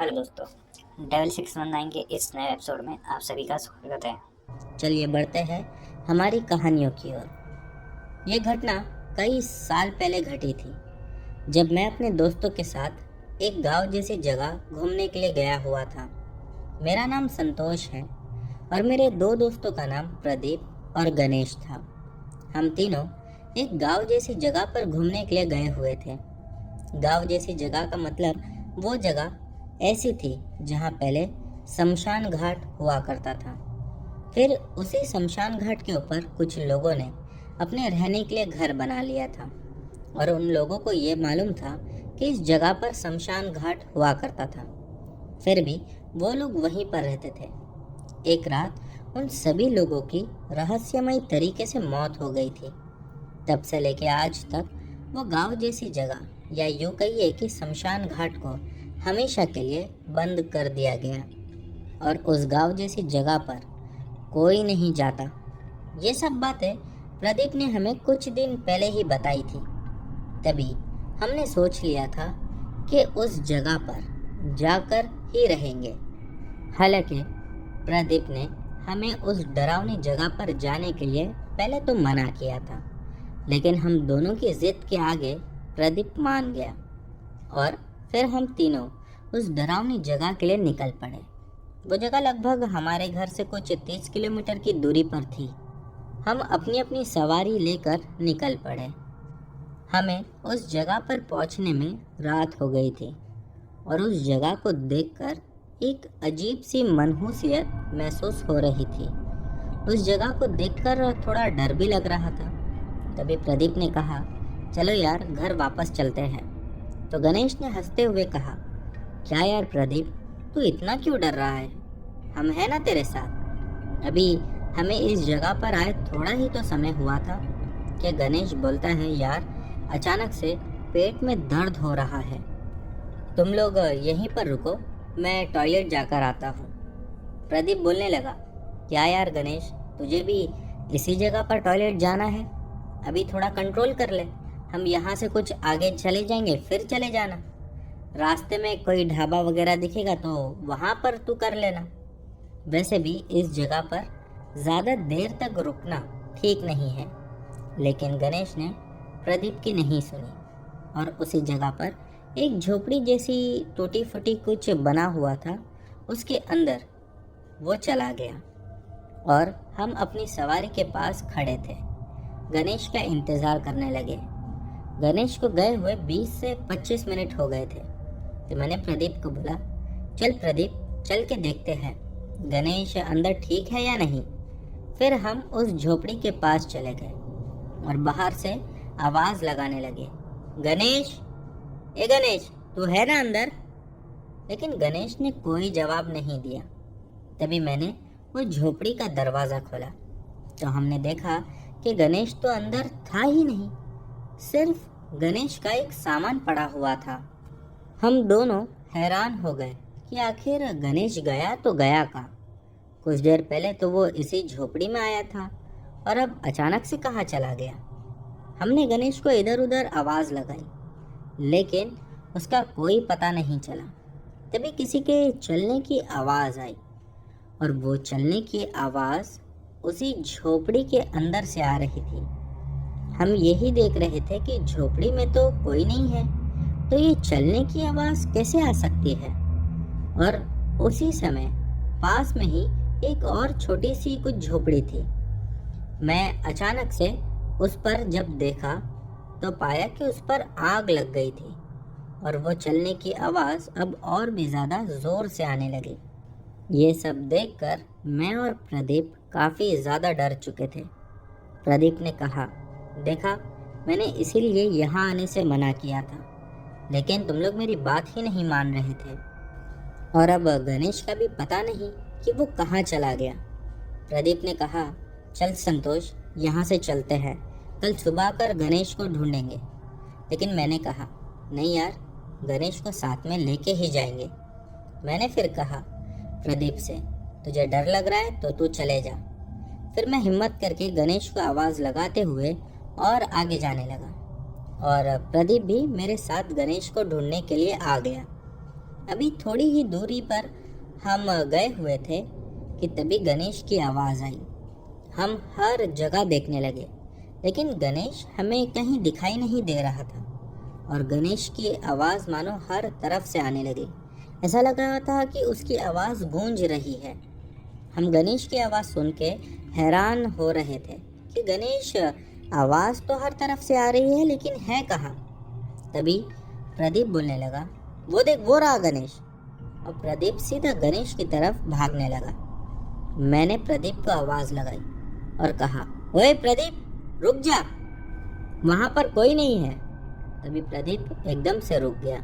Hello दोस्तों, devil 619 के इस नए एपिसोड में आप सभी का स्वागत है। चलिए बढ़ते हैं हमारी कहानियों की ओर। ये घटना कई साल पहले घटी थी, जब मैं अपने दोस्तों के साथ एक गांव जैसी जगह घूमने के लिए गया हुआ था। मेरा नाम संतोष है और मेरे दो दोस्तों का नाम प्रदीप और गणेश था। हम तीनों एक गांव जैसी जगह पर घूमने के लिए गए हुए थे। गांव जैसी जगह का मतलब वो जगह ऐसी थी जहाँ पहले शमशान घाट हुआ करता था। फिर उसी शमशान घाट के ऊपर कुछ लोगों ने अपने रहने के लिए घर बना लिया था और उन लोगों को ये मालूम था कि इस जगह पर शमशान घाट हुआ करता था। फिर भी वो लोग वहीं पर रहते थे। एक रात उन सभी लोगों की रहस्यमय तरीके से मौत हो गई थी। तब से लेके आज तक वो गांव जैसी जगह, या यूँ कहिए कि शमशान घाट को हमेशा के लिए बंद कर दिया गया और उस गांव जैसी जगह पर कोई नहीं जाता। ये सब बातें प्रदीप ने हमें कुछ दिन पहले ही बताई थी। तभी हमने सोच लिया था कि उस जगह पर जाकर ही रहेंगे। हालांकि प्रदीप ने हमें उस डरावनी जगह पर जाने के लिए पहले तो मना किया था, लेकिन हम दोनों की जिद के आगे प्रदीप मान गया और फिर हम तीनों उस डरावनी जगह के लिए निकल पड़े। वो जगह लगभग हमारे घर से कुछ 30 किलोमीटर की दूरी पर थी। हम अपनी अपनी सवारी लेकर निकल पड़े। हमें उस जगह पर पहुंचने में रात हो गई थी और उस जगह को देखकर एक अजीब सी मनहूसियत महसूस हो रही थी। उस जगह को देखकर थोड़ा डर भी लग रहा था। तभी प्रदीप ने कहा, चलो यार घर वापस चलते हैं। तो गणेश ने हंसते हुए कहा, क्या यार प्रदीप, तू इतना क्यों डर रहा है? हम हैं ना तेरे साथ। अभी हमें इस जगह पर आए थोड़ा ही तो समय हुआ था कि गणेश बोलता है, यार अचानक से पेट में दर्द हो रहा है, तुम लोग यहीं पर रुको, मैं टॉयलेट जाकर आता हूँ। प्रदीप बोलने लगा, क्या यार गणेश, तुझे भी इसी जगह पर टॉयलेट जाना है? अभी थोड़ा कंट्रोल कर ले, हम यहाँ से कुछ आगे चले जाएंगे, फिर चले जाना। रास्ते में कोई ढाबा वगैरह दिखेगा तो वहाँ पर तू कर लेना। वैसे भी इस जगह पर ज़्यादा देर तक रुकना ठीक नहीं है। लेकिन गणेश ने प्रदीप की नहीं सुनी और उसी जगह पर एक झोपड़ी जैसी टूटी फूटी कुछ बना हुआ था, उसके अंदर वो चला गया और हम अपनी सवारी के पास खड़े थे। गणेश का इंतज़ार करने लगे। गणेश को गए हुए 20 से 25 मिनट हो गए थे। तो मैंने प्रदीप को बोला, चल प्रदीप, चल के देखते हैं गणेश अंदर ठीक है या नहीं। फिर हम उस झोपड़ी के पास चले गए और बाहर से आवाज़ लगाने लगे, गणेश, ए गणेश, तू है ना अंदर? लेकिन गणेश ने कोई जवाब नहीं दिया। तभी मैंने वो झोपड़ी का दरवाज़ा खोला तो हमने देखा कि गणेश तो अंदर था ही नहीं, सिर्फ गणेश का एक सामान पड़ा हुआ था। हम दोनों हैरान हो गए कि आखिर गणेश गया तो गया कहाँ? कुछ देर पहले तो वो इसी झोपड़ी में आया था और अब अचानक से कहाँ चला गया? हमने गणेश को इधर उधर आवाज़ लगाई, लेकिन उसका कोई पता नहीं चला। तभी किसी के चलने की आवाज़ आई और वो चलने की आवाज़ उसी झोपड़ी के अंदर से आ रही थी। हम यही देख रहे थे कि झोपड़ी में तो कोई नहीं है, तो ये चलने की आवाज़ कैसे आ सकती है? और उसी समय पास में ही एक और छोटी सी कुछ झोपड़ी थी। मैं अचानक से उस पर जब देखा तो पाया कि उस पर आग लग गई थी और वो चलने की आवाज़ अब और भी ज़्यादा ज़ोर से आने लगी। ये सब देखकर मैं और प्रदीप काफ़ी ज़्यादा डर चुके थे। प्रदीप ने कहा, देखा, मैंने इसीलिए यहाँ आने से मना किया था, लेकिन तुम लोग मेरी बात ही नहीं मान रहे थे और अब गणेश का भी पता नहीं कि वो कहाँ चला गया। प्रदीप ने कहा, चल संतोष, यहाँ से चलते हैं, कल सुबह कर गणेश को ढूंढेंगे। लेकिन मैंने कहा, नहीं यार, गणेश को साथ में लेके ही जाएंगे। मैंने फिर कहा प्रदीप से, तुझे डर लग रहा है तो तू चले जा। फिर मैं हिम्मत करके गणेश को आवाज़ लगाते हुए और आगे जाने लगा और प्रदीप भी मेरे साथ गणेश को ढूंढने के लिए आ गया। अभी थोड़ी ही दूरी पर हम गए हुए थे कि तभी गणेश की आवाज़ आई। हम हर जगह देखने लगे, लेकिन गणेश हमें कहीं दिखाई नहीं दे रहा था और गणेश की आवाज़ मानो हर तरफ से आने लगी। ऐसा लग रहा था कि उसकी आवाज़ गूंज रही है। हम गणेश की आवाज़ सुन के हैरान हो रहे थे कि गणेश, आवाज़ तो हर तरफ से आ रही है लेकिन है कहाँ। तभी प्रदीप बोलने लगा, वो देख, वो रहा गणेश। और प्रदीप सीधा गणेश की तरफ भागने लगा। मैंने प्रदीप को आवाज़ लगाई और कहा, ओए प्रदीप, रुक जा, वहाँ पर कोई नहीं है। तभी प्रदीप एकदम से रुक गया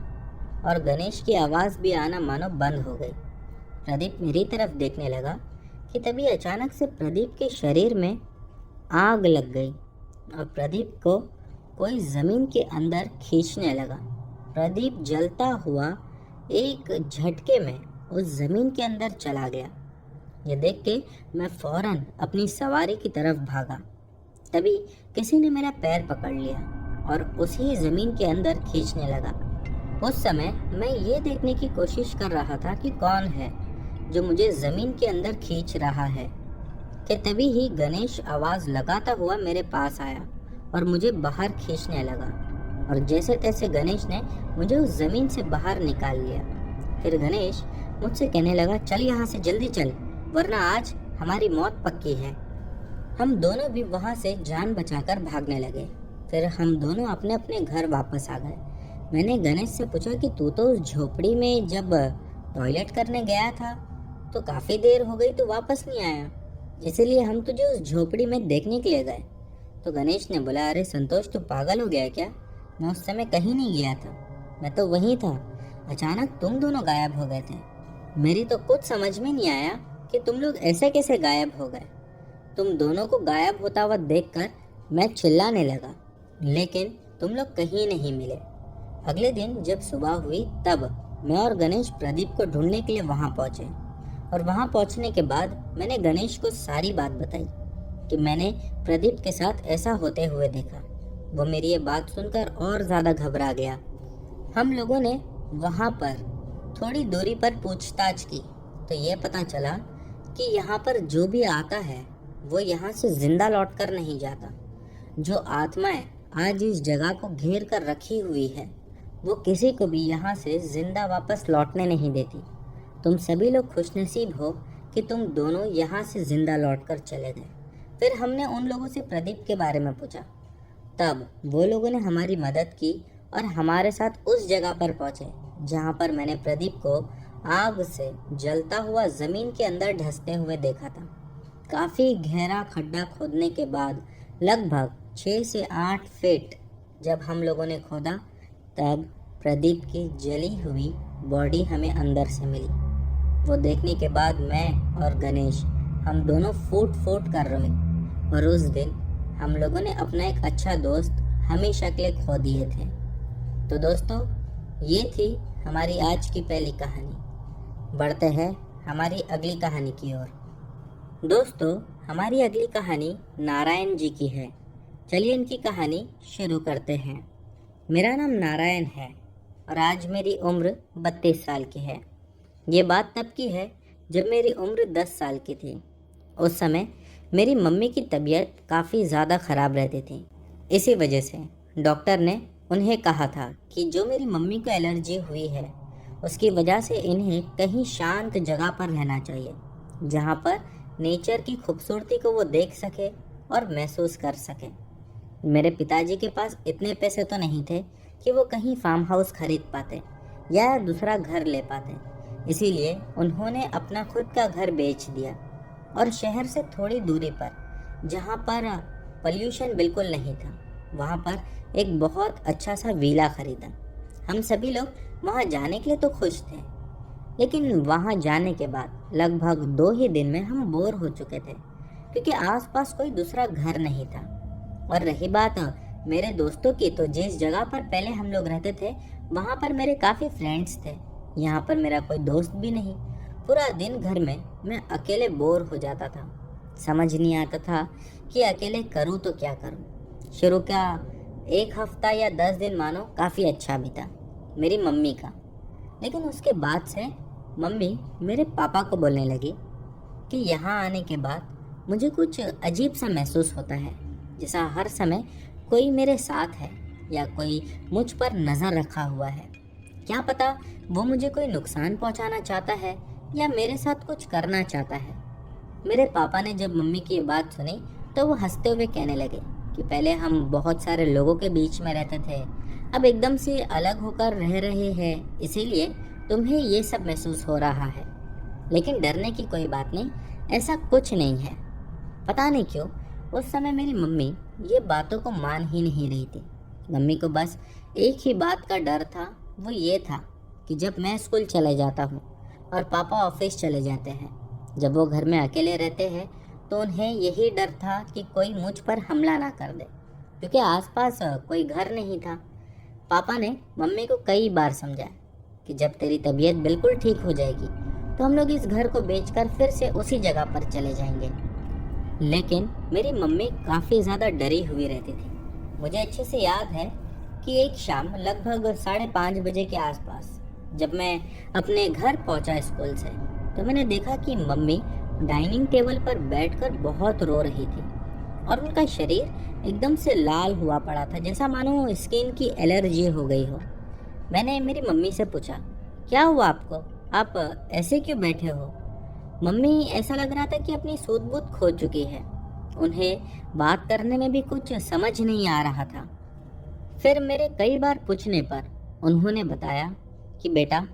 और गणेश की आवाज़ भी आना मानो बंद हो गई। प्रदीप मेरी तरफ देखने लगा कि तभी अचानक से प्रदीप के शरीर में आग लग गई और प्रदीप को कोई ज़मीन के अंदर खींचने लगा। प्रदीप जलता हुआ एक झटके में उस ज़मीन के अंदर चला गया। ये देख के मैं फ़ौरन अपनी सवारी की तरफ भागा। तभी किसी ने मेरा पैर पकड़ लिया और उसी ज़मीन के अंदर खींचने लगा। उस समय मैं ये देखने की कोशिश कर रहा था कि कौन है जो मुझे ज़मीन के अंदर खींच रहा है कि तभी ही गणेश आवाज़ लगाता हुआ मेरे पास आया और मुझे बाहर खींचने लगा। और जैसे तैसे गणेश ने मुझे उस ज़मीन से बाहर निकाल लिया। फिर गणेश मुझसे कहने लगा, चल यहाँ से जल्दी चल, वरना आज हमारी मौत पक्की है। हम दोनों भी वहाँ से जान बचाकर भागने लगे। फिर हम दोनों अपने अपने घर वापस आ गए। मैंने गणेश से पूछा कि तू तो उस झोपड़ी में जब टॉयलेट करने गया था तो काफ़ी देर हो गई, तो वापस नहीं आया, इसीलिए हम तुझे उस झोपड़ी में देखने के लिए गए। तो गणेश ने बोला, अरे संतोष, तू पागल हो गया क्या? मैं उस समय कहीं नहीं गया था, मैं तो वहीं था। अचानक तुम दोनों गायब हो गए थे। मेरी तो कुछ समझ में नहीं आया कि तुम लोग ऐसे कैसे गायब हो गए। तुम दोनों को गायब होता हुआ देखकर मैं चिल्लाने लगा, लेकिन तुम लोग कहीं नहीं मिले। अगले दिन जब सुबह हुई तब मैं और गणेश प्रदीप को ढूंढने के लिए वहाँ पहुँचे और वहाँ पहुँचने के बाद मैंने गणेश को सारी बात बताई कि मैंने प्रदीप के साथ ऐसा होते हुए देखा। वो मेरी ये बात सुनकर और ज़्यादा घबरा गया। हम लोगों ने वहाँ पर थोड़ी दूरी पर पूछताछ की तो ये पता चला कि यहाँ पर जो भी आता है वो यहाँ से ज़िंदा लौट कर नहीं जाता। जो आत्माएं आज इस जगह को घेर कर रखी हुई है वो किसी को भी यहाँ से ज़िंदा वापस लौटने नहीं देती। तुम सभी लोग खुशनसीब हो कि तुम दोनों यहाँ से ज़िंदा लौट कर चले गए। फिर हमने उन लोगों से प्रदीप के बारे में पूछा, तब वो लोगों ने हमारी मदद की और हमारे साथ उस जगह पर पहुँचे जहाँ पर मैंने प्रदीप को आग से जलता हुआ ज़मीन के अंदर धंसते हुए देखा था। काफ़ी गहरा खड्डा खोदने के बाद लगभग 6 से 8 फीट जब हम लोगों ने खोदा तब प्रदीप की जली हुई बॉडी हमें अंदर से मिली। वो देखने के बाद मैं और गणेश हम दोनों फूट फूट कर रोए और उस दिन हम लोगों ने अपना एक अच्छा दोस्त हमेशा के लिए खो दिए थे। तो दोस्तों, ये थी हमारी आज की पहली कहानी। बढ़ते हैं हमारी अगली कहानी की ओर। दोस्तों, हमारी अगली कहानी नारायण जी की है। चलिए इनकी कहानी शुरू करते हैं। मेरा नाम नारायण है और आज मेरी उम्र 32 साल की है। ये बात तब की है जब मेरी उम्र 10 साल की थी। उस समय मेरी मम्मी की तबीयत काफ़ी ज़्यादा ख़राब रहती थी। इसी वजह से डॉक्टर ने उन्हें कहा था कि जो मेरी मम्मी को एलर्जी हुई है उसकी वजह से इन्हें कहीं शांत जगह पर रहना चाहिए जहाँ पर नेचर की खूबसूरती को वो देख सके और महसूस कर सके। मेरे पिताजी के पास इतने पैसे तो नहीं थे कि वो कहीं फार्म हाउस खरीद पाते या दूसरा घर ले पाते, इसीलिए उन्होंने अपना खुद का घर बेच दिया और शहर से थोड़ी दूरी पर जहाँ पर पॉल्यूशन बिल्कुल नहीं था वहाँ पर एक बहुत अच्छा सा विला खरीदा। हम सभी लोग वहाँ जाने के लिए तो खुश थे, लेकिन वहाँ जाने के बाद लगभग 2 ही दिन में हम बोर हो चुके थे क्योंकि आसपास कोई दूसरा घर नहीं था। और रही बात मेरे दोस्तों की, तो जिस जगह पर पहले हम लोग रहते थे वहाँ पर मेरे काफ़ी फ्रेंड्स थे। यहाँ पर मेरा कोई दोस्त भी नहीं। पूरा दिन घर में मैं अकेले बोर हो जाता था। समझ नहीं आता था कि अकेले करूँ तो क्या करूँ। शुरू का 1 हफ्ता या 10 दिन मानो काफ़ी अच्छा बीता मेरी मम्मी का, लेकिन उसके बाद से मम्मी मेरे पापा को बोलने लगी कि यहाँ आने के बाद मुझे कुछ अजीब सा महसूस होता है, जैसा हर समय कोई मेरे साथ है या कोई मुझ पर नज़र रखा हुआ है। क्या पता वो मुझे कोई नुकसान पहुंचाना चाहता है या मेरे साथ कुछ करना चाहता है। मेरे पापा ने जब मम्मी की ये बात सुनी तो वो हंसते हुए कहने लगे कि पहले हम बहुत सारे लोगों के बीच में रहते थे, अब एकदम से अलग होकर रह रहे हैं, इसीलिए तुम्हें ये सब महसूस हो रहा है। लेकिन डरने की कोई बात नहीं, ऐसा कुछ नहीं है। पता नहीं क्यों उस समय मेरी मम्मी ये बातों को मान ही नहीं रही थी। मम्मी को बस एक ही बात का डर था, वो ये था कि जब मैं स्कूल चले जाता हूँ और पापा ऑफिस चले जाते हैं, जब वो घर में अकेले रहते हैं तो उन्हें यही डर था कि कोई मुझ पर हमला ना कर दे, क्योंकि आसपास कोई घर नहीं था। पापा ने मम्मी को कई बार समझाया कि जब तेरी तबीयत बिल्कुल ठीक हो जाएगी तो हम लोग इस घर को बेचकर फिर से उसी जगह पर चले जाएंगे। लेकिन मेरी मम्मी काफ़ी ज़्यादा डरी हुई रहती थी। मुझे अच्छे से याद है कि एक शाम लगभग 5:30 बजे के आसपास जब मैं अपने घर पहुंचा स्कूल से, तो मैंने देखा कि मम्मी डाइनिंग टेबल पर बैठकर बहुत रो रही थी और उनका शरीर एकदम से लाल हुआ पड़ा था, जैसा मानो स्किन की एलर्जी हो गई हो। मैंने मेरी मम्मी से पूछा, क्या हुआ आपको, आप ऐसे क्यों बैठे हो? मम्मी ऐसा लग रहा था कि अपनी सूझबूझ खो चुकी है। उन्हें बात करने में भी कुछ समझ नहीं आ रहा था। फिर मेरे कई बार पूछने पर उन्होंने बताया कि बेटा,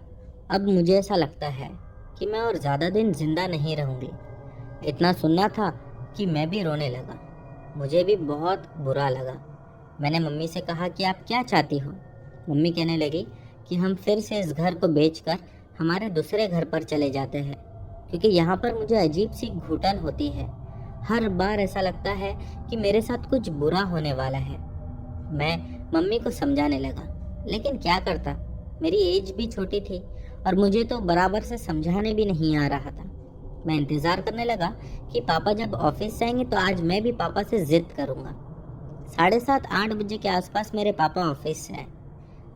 अब मुझे ऐसा लगता है कि मैं और ज़्यादा दिन जिंदा नहीं रहूँगी। इतना सुनना था कि मैं भी रोने लगा। मुझे भी बहुत बुरा लगा। मैंने मम्मी से कहा कि आप क्या चाहती हो? मम्मी कहने लगी कि हम फिर से इस घर को बेचकर हमारे दूसरे घर पर चले जाते हैं, क्योंकि यहाँ पर मुझे अजीब सी घुटन होती है। हर बार ऐसा लगता है कि मेरे साथ कुछ बुरा होने वाला है। मैं मम्मी को समझाने लगा, लेकिन क्या करता, मेरी एज भी छोटी थी और मुझे तो बराबर से समझाने भी नहीं आ रहा था। मैं इंतज़ार करने लगा कि पापा जब ऑफिस जाएंगे तो आज मैं भी पापा से ज़िद करूँगा। 7:30-8 बजे के आसपास मेरे पापा ऑफिस से आए।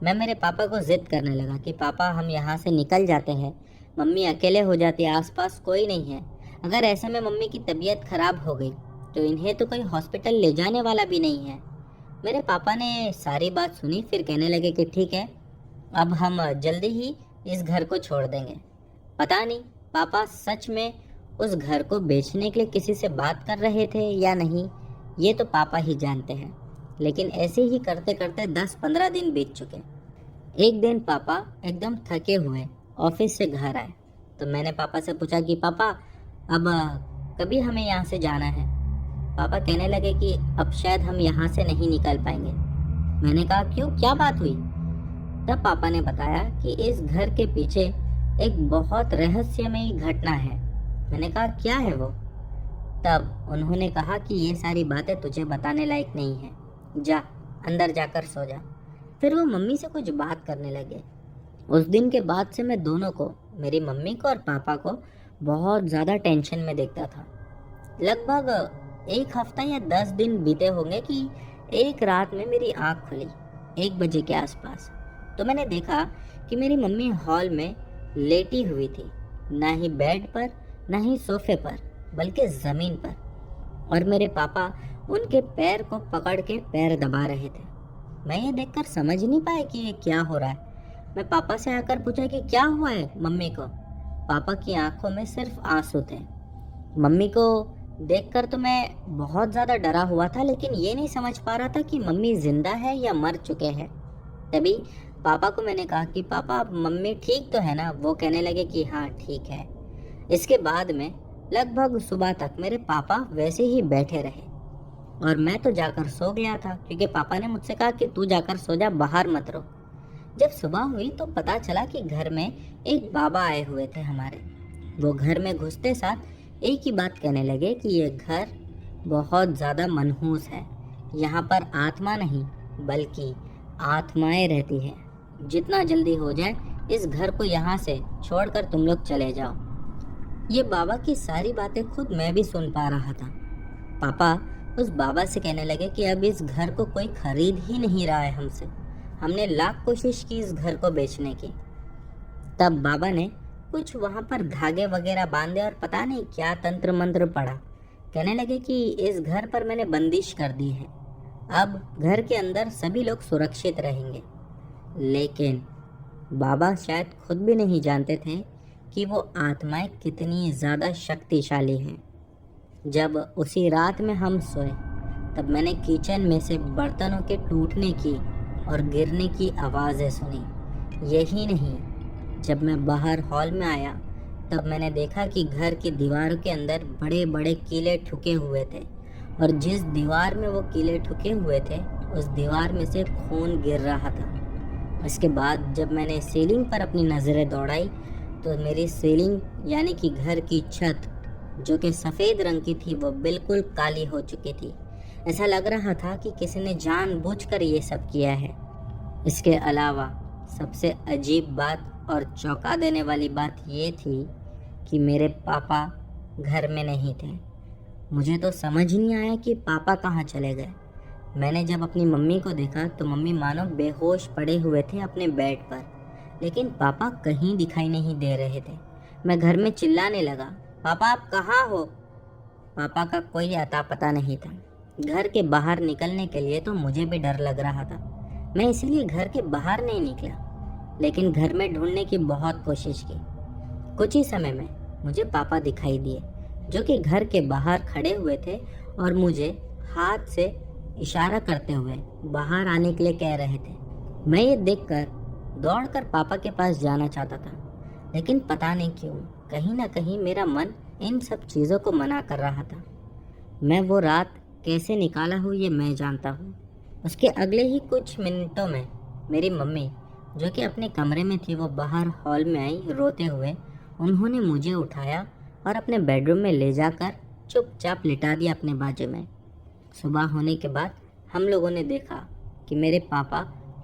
मैं मेरे पापा को ज़िद करने लगा कि पापा हम यहाँ से निकल जाते हैं, मम्मी अकेले हो जाती है, आसपास कोई नहीं है। अगर ऐसे में मम्मी की तबीयत ख़राब हो गई तो इन्हें तो कोई हॉस्पिटल ले जाने वाला भी नहीं है। मेरे पापा ने सारी बात सुनी, फिर कहने लगे कि ठीक है, अब हम जल्दी ही इस घर को छोड़ देंगे। पता नहीं पापा सच में उस घर को बेचने के लिए किसी से बात कर रहे थे या नहीं, ये तो पापा ही जानते हैं। लेकिन ऐसे ही करते करते 10-15 दिन बीत चुके। एक दिन पापा एकदम थके हुए ऑफिस से घर आए, तो मैंने पापा से पूछा कि पापा अब कभी हमें यहाँ से जाना है? पापा कहने लगे कि अब शायद हम यहाँ से नहीं निकल पाएंगे। मैंने कहा क्यों, क्या बात हुई? तब पापा ने बताया कि इस घर के पीछे एक बहुत रहस्यमयी घटना है। मैंने कहा क्या है वो? तब उन्होंने कहा कि ये सारी बातें तुझे बताने लायक नहीं है, जा अंदर जाकर सो जा। फिर वो मम्मी से कुछ बात करने लगे। उस दिन के बाद से मैं दोनों को, मेरी मम्मी को और पापा को, बहुत ज़्यादा टेंशन में देखता था। लगभग 1 हफ्ता या 10 दिन बीते होंगे कि एक रात में मेरी आँख खुली 1 बजे के आसपास। तो मैंने देखा कि मेरी मम्मी हॉल में लेटी हुई थी, ना ही बेड पर ना ही सोफे पर, बल्कि ज़मीन पर, और मेरे पापा उनके पैर को पकड़ के पैर दबा रहे थे। मैं ये देखकर समझ नहीं पाया कि ये क्या हो रहा है। मैं पापा से आकर पूछा कि क्या हुआ है मम्मी को। पापा की आंखों में सिर्फ आंसू थे। मम्मी को देखकर तो मैं बहुत ज़्यादा डरा हुआ था, लेकिन ये नहीं समझ पा रहा था कि मम्मी जिंदा है या मर चुके हैं। तभी पापा को मैंने कहा कि पापा मम्मी ठीक तो है ना? वो कहने लगे कि हाँ ठीक है। इसके बाद में लगभग सुबह तक मेरे पापा वैसे ही बैठे रहे और मैं तो जाकर सो गया था, क्योंकि पापा ने मुझसे कहा कि तू जाकर सो जा, बाहर मत रहो। जब सुबह हुई तो पता चला कि घर में एक बाबा आए हुए थे हमारे। वो घर में घुसते साथ एक ही बात कहने लगे कि ये घर बहुत ज़्यादा मनहूस है, यहाँ पर आत्मा नहीं बल्कि आत्माएं रहती हैं। जितना जल्दी हो जाए इस घर को यहाँ से छोड़कर तुम लोग चले जाओ। ये बाबा की सारी बातें खुद मैं भी सुन पा रहा था। पापा उस बाबा से कहने लगे कि अब इस घर को कोई खरीद ही नहीं रहा है हमसे। हमने लाख कोशिश की इस घर को बेचने की। तब बाबा ने कुछ वहाँ पर धागे वगैरह बांधे और पता नहीं क्या तंत्र मंत्र पढ़ा। कहने लगे कि इस घर पर मैंने बंदिश कर दी है, अब घर के अंदर सभी लोग सुरक्षित रहेंगे। लेकिन बाबा शायद खुद भी नहीं जानते थे कि वो आत्माएं कितनी ज़्यादा शक्तिशाली हैं। जब उसी रात में हम सोए तब मैंने किचन में से बर्तनों के टूटने की और गिरने की आवाज़ें सुनी। यही नहीं, जब मैं बाहर हॉल में आया तब मैंने देखा कि घर की दीवारों के अंदर बड़े बड़े कीले ठुके हुए थे और जिस दीवार में वो कीले ठुके हुए थे उस दीवार में से खून गिर रहा था। इसके बाद जब मैंने सीलिंग पर अपनी नज़रें दौड़ाई तो मेरी सीलिंग यानी कि घर की छत जो कि सफ़ेद रंग की थी वो बिल्कुल काली हो चुकी थी। ऐसा लग रहा था कि किसी ने जानबूझकर ये सब किया है। इसके अलावा सबसे अजीब बात और चौंका देने वाली बात ये थी कि मेरे पापा घर में नहीं थे। मुझे तो समझ नहीं आया कि पापा कहाँ चले गए। मैंने जब अपनी मम्मी को देखा तो मम्मी मानो बेहोश पड़े हुए थे अपने बेड पर, लेकिन पापा कहीं दिखाई नहीं दे रहे थे। मैं घर में चिल्लाने लगा, पापा आप कहाँ हो? पापा का कोई अता पता नहीं था। घर के बाहर निकलने के लिए तो मुझे भी डर लग रहा था। मैं इसीलिए घर के बाहर नहीं निकला, लेकिन घर में ढूंढने की बहुत कोशिश की। कुछ ही समय में मुझे पापा दिखाई दिए जो कि घर के बाहर खड़े हुए थे और मुझे हाथ से इशारा करते हुए बाहर आने के लिए कह रहे थे। मैं ये देखकर दौड़कर पापा के पास जाना चाहता था, लेकिन पता नहीं क्यों कहीं ना कहीं मेरा मन इन सब चीज़ों को मना कर रहा था। मैं वो रात कैसे निकाला हूँ ये मैं जानता हूँ। उसके अगले ही कुछ मिनटों में मेरी मम्मी जो कि अपने कमरे में थी वो बाहर हॉल में आई रोते हुए। उन्होंने मुझे उठाया और अपने बेडरूम में ले जाकर चुपचाप लिटा दिया अपने बाजू में। सुबह होने के बाद हम लोगों ने देखा कि मेरे पापा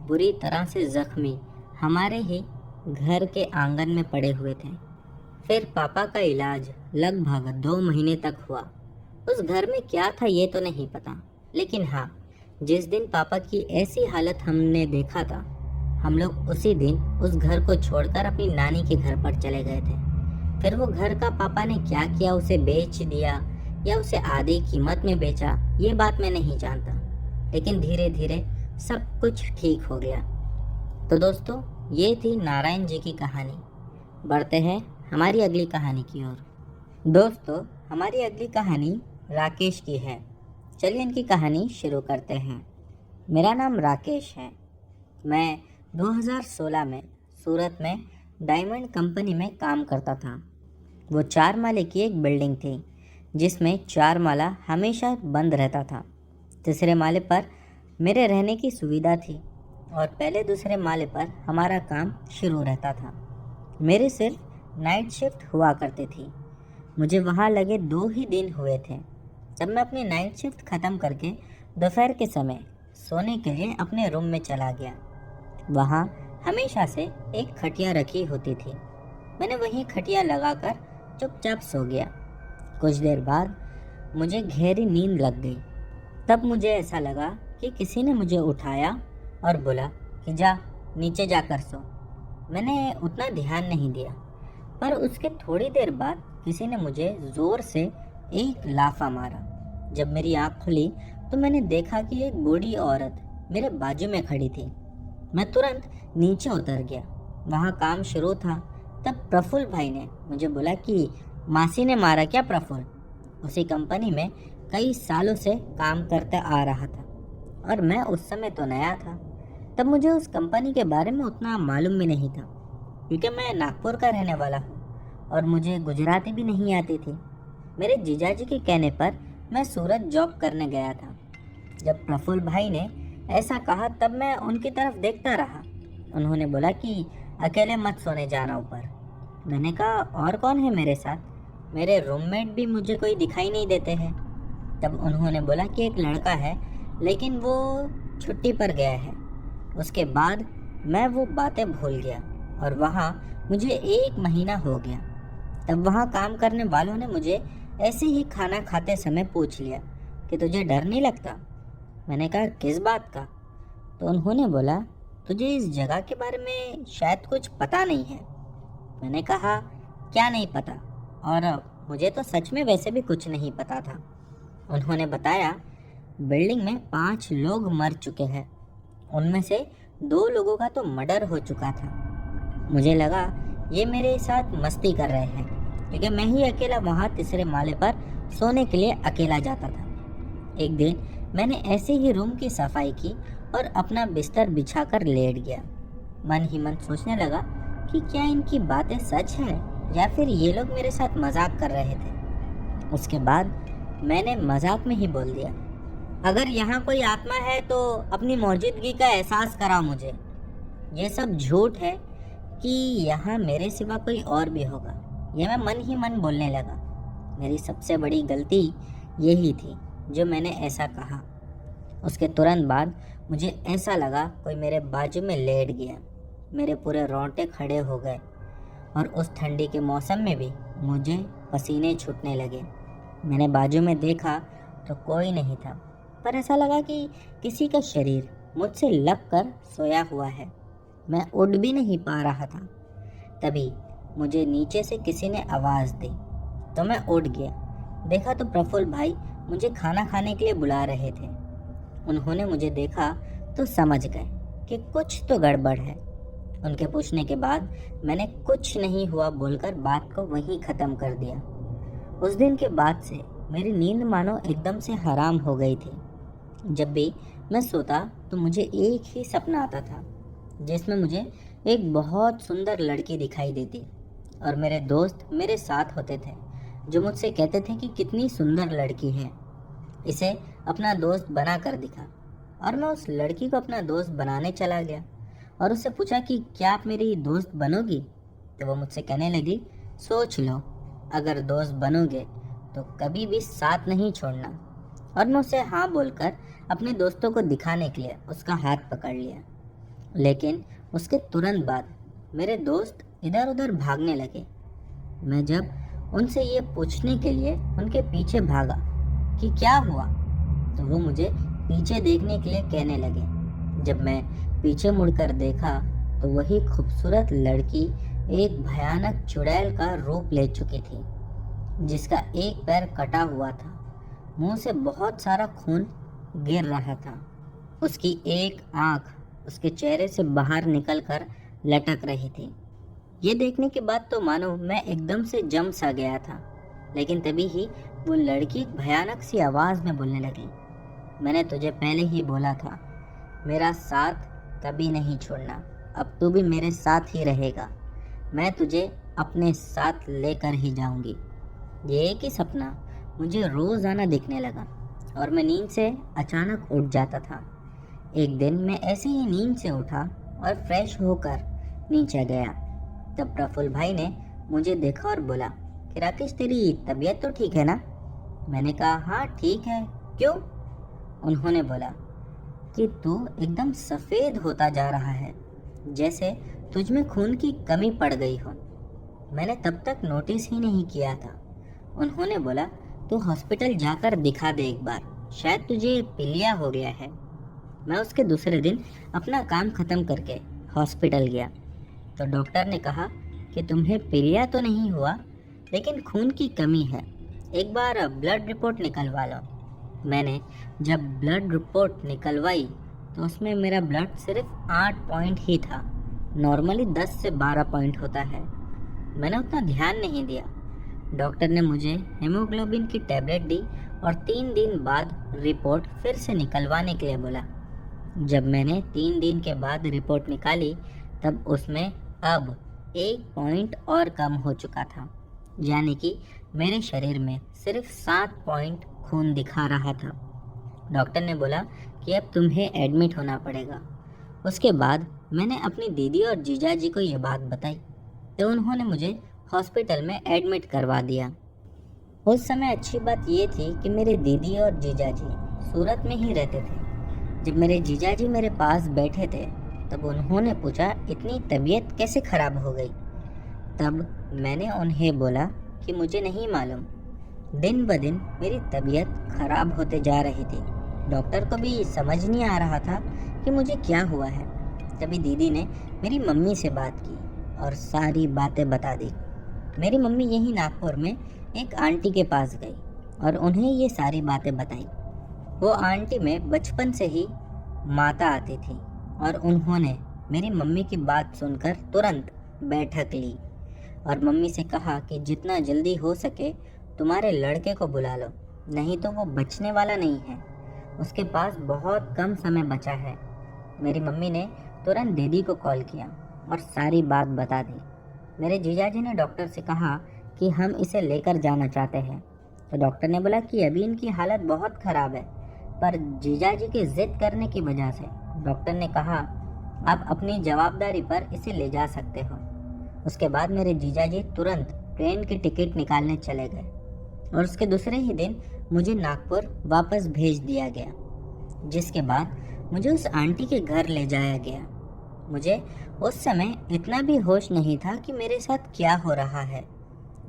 बुरी तरह से ज़ख्मी हमारे ही घर के आंगन में पड़े हुए थे। फिर पापा का इलाज लगभग 2 महीने तक हुआ। उस घर में क्या था ये तो नहीं पता, लेकिन हाँ, जिस दिन पापा की ऐसी हालत हमने देखा था, हम लोग उसी दिन उस घर को छोड़कर अपनी नानी के घर पर चले गए थे। फिर वो घर का पापा ने क्या किया, उसे बेच दिया या उसे आधी कीमत में बेचा, ये बात मैं नहीं जानता, लेकिन धीरे धीरे सब कुछ ठीक हो गया। तो दोस्तों, ये थी नारायण जी की कहानी। बढ़ते हैं हमारी अगली कहानी की ओर। दोस्तों, हमारी अगली कहानी राकेश की है। चलिए इनकी कहानी शुरू करते हैं। मेरा नाम राकेश है। मैं 2016 में सूरत में डायमंड कंपनी में काम करता था। वो 4 माले की एक बिल्डिंग थी जिसमें 4 माला हमेशा बंद रहता था। तीसरे माले पर मेरे रहने की सुविधा थी और पहले दूसरे माले पर हमारा काम शुरू रहता था। मेरी सिर्फ नाइट शिफ्ट हुआ करती थी। मुझे वहाँ लगे 2 ही दिन हुए थे। तब मैं अपनी नाइट शिफ्ट ख़त्म करके दोपहर के समय सोने के लिए अपने रूम में चला गया। वहाँ हमेशा से एक खटिया रखी होती थी। मैंने वहीं खटिया लगाकर चुपचाप सो गया। कुछ देर बाद मुझे गहरी नींद लग गई। तब मुझे ऐसा लगा कि किसी ने मुझे उठाया और बोला कि जा नीचे जाकर सो। मैंने उतना ध्यान नहीं दिया, पर उसके थोड़ी देर बाद किसी ने मुझे ज़ोर से एक लाफा मारा। जब मेरी आँख खुली तो मैंने देखा कि एक बूढ़ी औरत मेरे बाजू में खड़ी थी। मैं तुरंत नीचे उतर गया। वहाँ काम शुरू था। तब प्रफुल्ल भाई ने मुझे बोला कि मासी ने मारा क्या प्रफुल्ल? उसी कंपनी में कई सालों से काम करते आ रहा था और मैं उस समय तो नया था। तब मुझे उस कंपनी के बारे में उतना मालूम भी नहीं था, क्योंकि मैं नागपुर का रहने वाला हूँ और मुझे गुजराती भी नहीं आती थी। मेरे जीजाजी के कहने पर मैं सूरत जॉब करने गया था। जब प्रफुल्ल भाई ने ऐसा कहा तब मैं उनकी तरफ देखता रहा। उन्होंने बोला कि अकेले मत सोने जाना ऊपर। मैंने कहा और कौन है मेरे साथ? मेरे रूममेट भी मुझे कोई दिखाई नहीं देते हैं। तब उन्होंने बोला कि एक लड़का है, लेकिन वो छुट्टी पर गया है। उसके बाद मैं वो बातें भूल गया और वहाँ मुझे 1 महीना हो गया। तब वहाँ काम करने वालों ने मुझे ऐसे ही खाना खाते समय पूछ लिया कि तुझे डर नहीं लगता? मैंने कहा किस बात का? तो उन्होंने बोला तुझे इस जगह के बारे में शायद कुछ पता नहीं है। मैंने कहा, क्या नहीं पता, और मुझे तो सच में वैसे भी कुछ नहीं पता था। उन्होंने बताया, बिल्डिंग में 5 लोग मर चुके हैं, उनमें से 2 लोगों का तो मर्डर हो चुका था। मुझे लगा ये मेरे साथ मस्ती कर रहे हैं, क्योंकि मैं ही अकेला वहाँ तीसरे माले पर सोने के लिए अकेला जाता था। एक दिन मैंने ऐसे ही रूम की सफाई की और अपना बिस्तर बिछाकर लेट गया। मन ही मन सोचने लगा कि क्या इनकी बातें सच है या फिर ये लोग मेरे साथ मजाक कर रहे थे। उसके बाद मैंने मजाक में ही बोल दिया, अगर यहाँ कोई आत्मा है तो अपनी मौजूदगी का एहसास कराओ मुझे। ये सब झूठ है कि यहाँ मेरे सिवा कोई और भी होगा। यह मैं मन ही मन बोलने लगा। मेरी सबसे बड़ी गलती यही थी जो मैंने ऐसा कहा। उसके तुरंत बाद मुझे ऐसा लगा कोई मेरे बाजू में लेट गया। मेरे पूरे रोंगटे खड़े हो गए और उस ठंडी के मौसम में भी मुझे पसीने छूटने लगे। मैंने बाजू में देखा तो कोई नहीं था, पर ऐसा लगा कि किसी का शरीर मुझसे लग कर सोया हुआ है। मैं उठ भी नहीं पा रहा था। तभी मुझे नीचे से किसी ने आवाज़ दी तो मैं उठ गया। देखा तो प्रफुल्ल भाई मुझे खाना खाने के लिए बुला रहे थे। उन्होंने मुझे देखा तो समझ गए कि कुछ तो गड़बड़ है। उनके पूछने के बाद मैंने कुछ नहीं हुआ बोलकर बात को वहीं ख़त्म कर दिया। उस दिन के बाद से मेरी नींद मानो एकदम से हराम हो गई थी। जब भी मैं सोता तो मुझे एक ही सपना आता था, जिसमें मुझे एक बहुत सुंदर लड़की दिखाई देती और मेरे दोस्त मेरे साथ होते थे, जो मुझसे कहते थे कि कितनी सुंदर लड़की है, इसे अपना दोस्त बना कर दिखा। और मैं उस लड़की को अपना दोस्त बनाने चला गया और उससे पूछा कि क्या आप मेरी दोस्त बनोगी? तो वो मुझसे कहने लगी, सोच लो, अगर दोस्त बनोगे तो कभी भी साथ नहीं छोड़ना। और मैं उसे हाँ बोलकर अपने दोस्तों को दिखाने के लिए उसका हाथ पकड़ लिया। लेकिन उसके तुरंत बाद मेरे दोस्त इधर उधर भागने लगे। मैं जब उनसे ये पूछने के लिए उनके पीछे भागा कि क्या हुआ, तो वो मुझे पीछे देखने के लिए कहने लगे। जब मैं पीछे मुड़कर देखा तो वही खूबसूरत लड़की एक भयानक चुड़ैल का रूप ले चुकी थी, जिसका एक पैर कटा हुआ था। मुंह से बहुत सारा खून गिर रहा था। उसकी एक आंख उसके चेहरे से बाहर निकलकर लटक रही थी। ये देखने के बाद तो मानो मैं एकदम से जम सा गया था। लेकिन तभी ही वो लड़की भयानक सी आवाज़ में बोलने लगी, मैंने तुझे पहले ही बोला था, मेरा साथ कभी नहीं छोड़ना। अब तू भी मेरे साथ ही रहेगा। मैं तुझे अपने साथ लेकर ही जाऊंगी। ये एक ही सपना मुझे रोज़ाना दिखने लगा और मैं नींद से अचानक उठ जाता था। एक दिन मैं ऐसे ही नींद से उठा और फ्रेश होकर नीचे गया। तब प्रफुल्ल भाई ने मुझे देखा और बोला कि राकेश, तेरी तबीयत तो ठीक है ना? मैंने कहा, हाँ ठीक है, क्यों? उन्होंने बोला कि तू एकदम सफ़ेद होता जा रहा है, जैसे तुझ में खून की कमी पड़ गई हो। मैंने तब तक नोटिस ही नहीं किया था। उन्होंने बोला, तू हॉस्पिटल जाकर दिखा दे एक बार, शायद तुझे पीलिया हो गया है। मैं उसके दूसरे दिन अपना काम ख़त्म करके हॉस्पिटल गया तो डॉक्टर ने कहा कि तुम्हें पीलिया तो नहीं हुआ, लेकिन खून की कमी है, एक बार ब्लड रिपोर्ट निकलवा लो। मैंने जब ब्लड रिपोर्ट निकलवाई तो उसमें मेरा ब्लड सिर्फ 8 पॉइंट ही था। नॉर्मली 10 से 12 पॉइंट होता है। मैंने उतना ध्यान नहीं दिया। डॉक्टर ने मुझे हेमोग्लोबिन की टैबलेट दी और 3 दिन बाद रिपोर्ट फिर से निकलवाने के लिए बोला। जब मैंने 3 दिन के बाद रिपोर्ट निकाली तब उसमें अब 1 पॉइंट और कम हो चुका था, यानी कि मेरे शरीर में सिर्फ 7 पॉइंट खून दिखा रहा था। डॉक्टर ने बोला कि अब तुम्हें एडमिट होना पड़ेगा। उसके बाद मैंने अपनी दीदी और जीजाजी को ये बात बताई तो उन्होंने मुझे हॉस्पिटल में एडमिट करवा दिया। उस समय अच्छी बात ये थी कि मेरे दीदी और जीजाजी सूरत में ही रहते थे। जब मेरे जीजाजी मेरे पास बैठे थे तब उन्होंने पूछा, इतनी तबीयत कैसे ख़राब हो गई? तब मैंने उन्हें बोला कि मुझे नहीं मालूम, दिन ब दिन मेरी तबीयत ख़राब होते जा रही थी। डॉक्टर को भी समझ नहीं आ रहा था कि मुझे क्या हुआ है। तभी दीदी ने मेरी मम्मी से बात की और सारी बातें बता दी। मेरी मम्मी यहीं नागपुर में एक आंटी के पास गई और उन्हें ये सारी बातें बताई। वो आंटी में बचपन से ही माता आती थी और उन्होंने मेरी मम्मी की बात सुनकर तुरंत बैठक ली और मम्मी से कहा कि जितना जल्दी हो सके तुम्हारे लड़के को बुला लो, नहीं तो वो बचने वाला नहीं है, उसके पास बहुत कम समय बचा है। मेरी मम्मी ने तुरंत दीदी को कॉल किया और सारी बात बता दी। मेरे जीजाजी ने डॉक्टर से कहा कि हम इसे लेकर जाना चाहते हैं, तो डॉक्टर ने बोला कि अभी इनकी हालत बहुत ख़राब है, पर जीजाजी के ज़िद करने की वजह से डॉक्टर ने कहा आप अपनी जवाबदारी पर इसे ले जा सकते हो। उसके बाद मेरे जीजाजी तुरंत ट्रेन की टिकट निकालने चले गए और उसके दूसरे ही दिन मुझे नागपुर वापस भेज दिया गया, जिसके बाद मुझे उस आंटी के घर ले जाया गया। मुझे उस समय इतना भी होश नहीं था कि मेरे साथ क्या हो रहा है।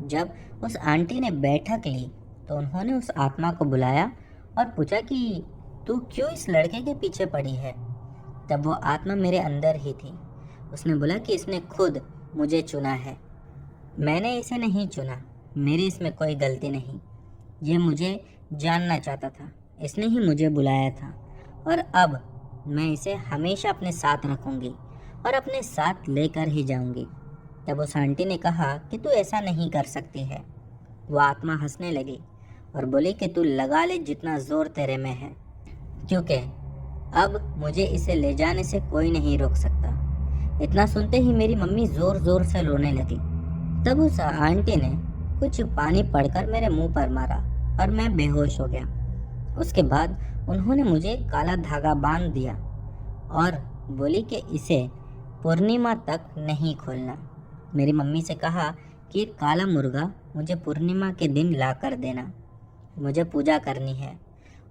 जब उस आंटी ने बैठक ली तो उन्होंने उस आत्मा को बुलाया और पूछा कि तू क्यों इस लड़के के पीछे पड़ी है। तब वो आत्मा मेरे अंदर ही थी। उसने बोला कि इसने खुद मुझे चुना है, मैंने इसे नहीं चुना, मेरी इसमें कोई गलती नहीं। ये मुझे जानना चाहता था, इसने ही मुझे बुलाया था और अब मैं इसे हमेशा अपने साथ रखूंगी और अपने साथ लेकर ही जाऊंगी। तब उस आंटी ने कहा कि तू ऐसा नहीं कर सकती है। वो आत्मा हंसने लगी और बोली कि तू लगा ले जितना जोर तेरे में है, क्योंकि अब मुझे इसे ले जाने से कोई नहीं रोक सकता। इतना सुनते ही मेरी मम्मी जोर जोर से रोने लगी। तब उस आंटी ने कुछ पानी पड़कर मेरे मुंह पर मारा और मैं बेहोश हो गया। उसके बाद उन्होंने मुझे काला धागा बांध दिया और बोली कि इसे पूर्णिमा तक नहीं खोलना। मेरी मम्मी से कहा कि काला मुर्गा मुझे पूर्णिमा के दिन ला कर देना, मुझे पूजा करनी है।